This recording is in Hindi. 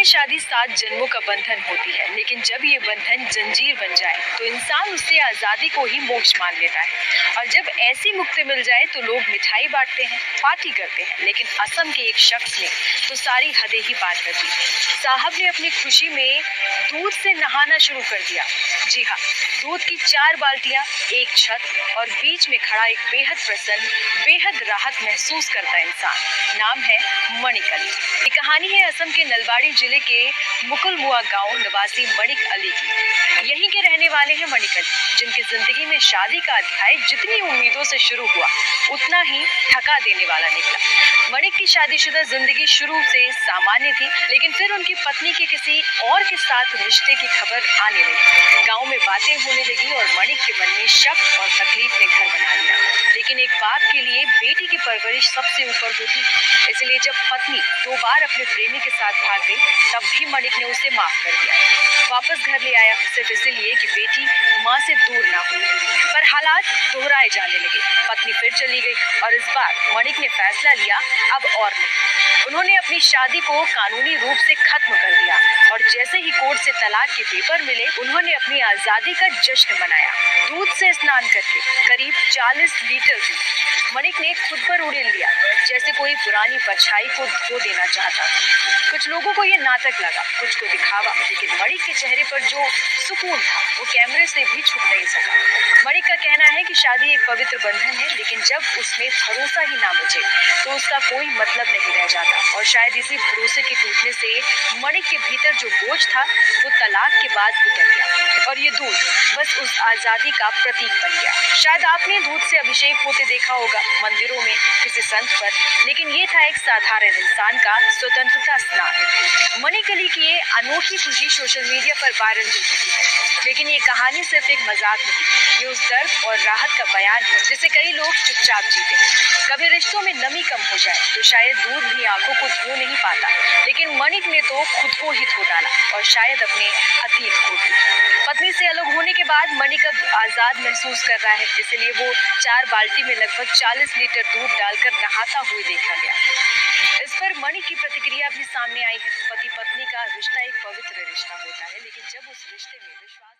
शादी 7 जन्मों का बंधन होती है, लेकिन जब ये बंधन जंजीर बन जाए तो इंसान उससे आजादी को ही मोक्ष मान लेता है। और जब ऐसी मुक्ति मिल जाए तो लोग मिठाई बांटते हैं, पार्टी करते हैं, लेकिन असम के एक शख्स ने तो सारी हदें ही पार कर दी। साहब ने अपनी खुशी में दूध से नहाना शुरू कर दिया। जी हाँ, दूध की 4 बाल्टियां, एक छत और बीच में खड़ा एक बेहद प्रसन्न, बेहद राहत महसूस करता इंसान। नाम है मणिक अली। ये कहानी है असम के नलबाड़ी जिले के मुकुलमुआ गांव निवासी मणिक अली की। यहीं के रहने वाले हैं मणिक अली, जिनकी जिंदगी में शादी का अध्याय जितनी उम्मीदों से शुरू हुआ उतना ही थका देने वाला निकला। मणिक की शादीशुदा जिंदगी शुरू से सामान्य थी, लेकिन फिर उनकी पत्नी के किसी और के साथ रिश्ते की खबर आने लगी। गांव में बातें होने लगी और मणिक के मन में शक और तकलीफ ने घर बना लिया। लेकिन एक बाप के लिए बेटी की परवरिश सबसे ऊपर होती, इसलिए जब पत्नी 2 बार अपने प्रेमी के साथ भाग गई, तब भी मणिक ने उसे माफ कर दिया। वापस घर ले आया, सिर्फ इसलिए कि बेटी माँ से दूर ना हो। पर हालात दोहराए जाने लगे। पत्नी फिर चली गई और इस बार मणिक ने फैसला लिया, अब और नहीं। उन्होंने अपनी शादी को कानूनी रूप से खत्म कर दिया और जैसे ही कोर्ट से तलाक के पेपर मिले, उन्होंने अपनी आजादी का जश्न मनाया। दूध से स्नान करके करीब 40 लीटर दूध मणिक ने खुद पर उड़ेल लिया, जैसे कोई पुरानी परछाई को धो देना चाहता। कुछ लोगों को ये नाटक लगा, कुछ को दिखावा, लेकिन मणिक के चेहरे पर जो सुकून था वो कैमरे से भी छुप नहीं सका। मणिक का कहना है कि शादी एक पवित्र बंधन है, लेकिन जब उसमें भरोसा ही ना बचे तो उसका कोई मतलब नहीं रह जाता। और शायद इसी भरोसे के टूटने से मणिक के भीतर जो बोझ था वो तलाक के बाद उतर गया और ये दूध बस उस आजादी का प्रतीक बन गया। शायद आपने दूध से अभिषेक होते देखा होगा मंदिरों में किसी संत पर, लेकिन ये था एक साधारण इंसान का स्वतंत्रता स्नान। मणिक अली की ये अनोखी खुशी सोशल मीडिया पर वायरल हो चुकी है, लेकिन ये कहानी सिर्फ एक मजाक नहीं, ये उस दर्द और राहत का बयान है जिसे कई लोग चुपचाप जीते हैं। कभी रिश्तों में नमी कम हो जाए तो शायद दूध भी आंखों को धो नहीं पाता, लेकिन मणिक ने तो खुद को ही धो डाला और शायद अपने अतीत को भी। पत्नी से अलग होने के बाद मणिक अब आजाद महसूस कर रहा है, इसलिए वो 4 बाल्टी में लगभग 40 लीटर दूध डालकर नहाता हुए देखा गया। इस पर मणिक की प्रतिक्रिया भी सामने आई है। पति पत्नी का रिश्ता एक पवित्र रिश्ता होता है, लेकिन जब उस रिश्ते में विश्वास